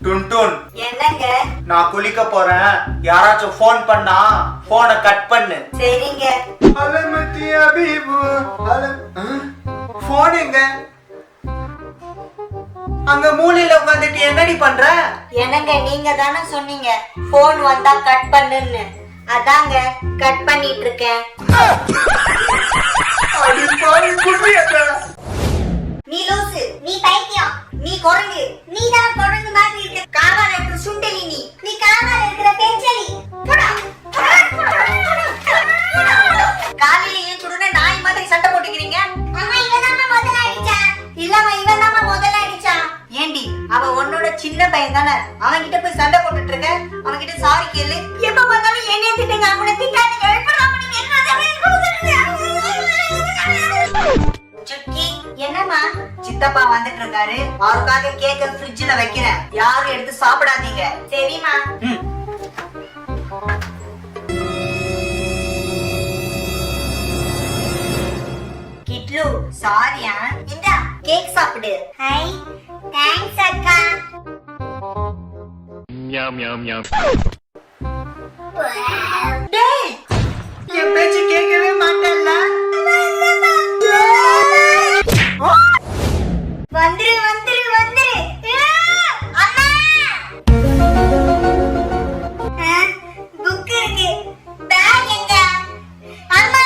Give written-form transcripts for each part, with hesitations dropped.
டுன்டுன் என்னங்க? நான் குளிக்க போறேன். யாராச்சும் ஃபோன் பண்ணா போனை கட் பண்ணு. சரிங்க. அலமதி அபீபு போன் எங்க? அங்க மூலையில உட்காந்துட்டு என்னடி பண்ற? என்னங்க, நீங்க தானே சொன்னீங்க போன் வந்தா கட் பண்ணுன்னு. அதாங்க கட் பண்ணிட்டு இருக்கேன். அடி பாவி குடியேத்த. நீ லூசு, நீ பைத்தியம், நீ குரங்கு, நீ தான் குரங்கு மாதிரி இருக்க. காவால இருக்கிற சுண்டலி நீ காவால இருக்கிற பெஞ்சலி. காலையில ஏன் சுடுன நாய் மாதிரி சண்டை போட்டுக்கிறீங்க? அம்மா இவன் தான் முதல்ல அடிச்சான். இல்லம்மா இவன் தான் முதல்ல அடிச்சான். ஏண்டி அவ உன்னோட சின்ன பையன் தானே, அவன் கிட்ட போய் சண்டை போட்டுட்டு இருக்க. அவன் கிட்ட சாரி கேளு. எப்ப பார்த்தாலும் என்னைய திட்டுங்க, அவனை திட்டாதீங்க. சுக்கி என்னம்மா? சித்தப்பா வந்துட்டு இருக்காரு, அவருக்காக கேக்க ஃப்ரிட்ஜ்ல வைக்கிறேன். யாரும் எடுத்து சாப்பிடாதீங்க. சரிம்மா. கிட்லு சாரியா, இந்தா கேக் சாப்பிடு. ஹை தேங்க்ஸ் அக்கா. ஞாம் ஞாம் ஞாம். டேய் என் பேச்சு கேட்கவே மாட்டேல்ல. வந்துரு வந்துரு வந்துரு. அம்மா புக் இருக்கு, பேக் எங்க? அம்மா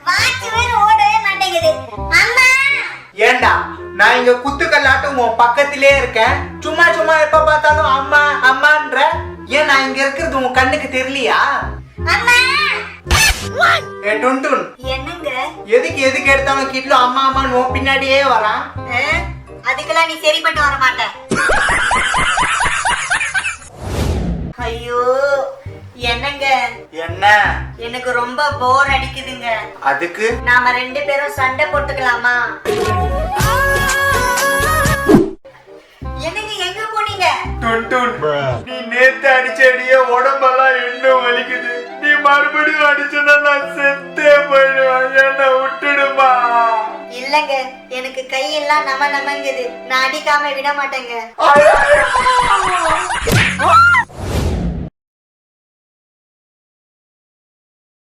வாட்ச் வேற ஓடவே மாட்டேங்குது. அம்மா ஏண்டா நான் இங்க குத்துக்கல்லாட்டும் உன் பக்கத்திலே இருக்கேன், சும்மா சும்மா எப்ப பார்த்தாலும் அம்மா அம்மான்ற. ஏன் நான் இங்க இருக்கிறது உன் கண்ணுக்கு தெரியலையா? அம்மா. ஏ டுன்டுன், என்னங்க? எதுக்கு எடுத்தாலும் கிட்லு அம்மா அம்மான்னு உன் பின்னாடியே வரான். அதுக்கெல்லாம் நீ சரிப்பட்டு வர மாட்ட. ஐயோ என்னங்க? என்ன? எனக்கு ரொம்ப போர் அடிக்குதுங்க. அதுக்கு நாம ரெண்டு பேரும் சண்டை போட்டுக்கலாமா? என்னங்க எங்க போனீங்க? டுன்டுன், நீ நேத்து அடிச்ச அடியே உடம்பெல்லாம் இன்னும் வலிக்குது. நீ மறுபடியும் அடிச்சனா நான் செத்தே போயிடுவேன். என்ன விட்டுடுமா? இல்லங்க, எனக்கு கையெல்லாம் நமங்குது. நான் அடிக்காம விட மாட்டேங்க. ஐயோ!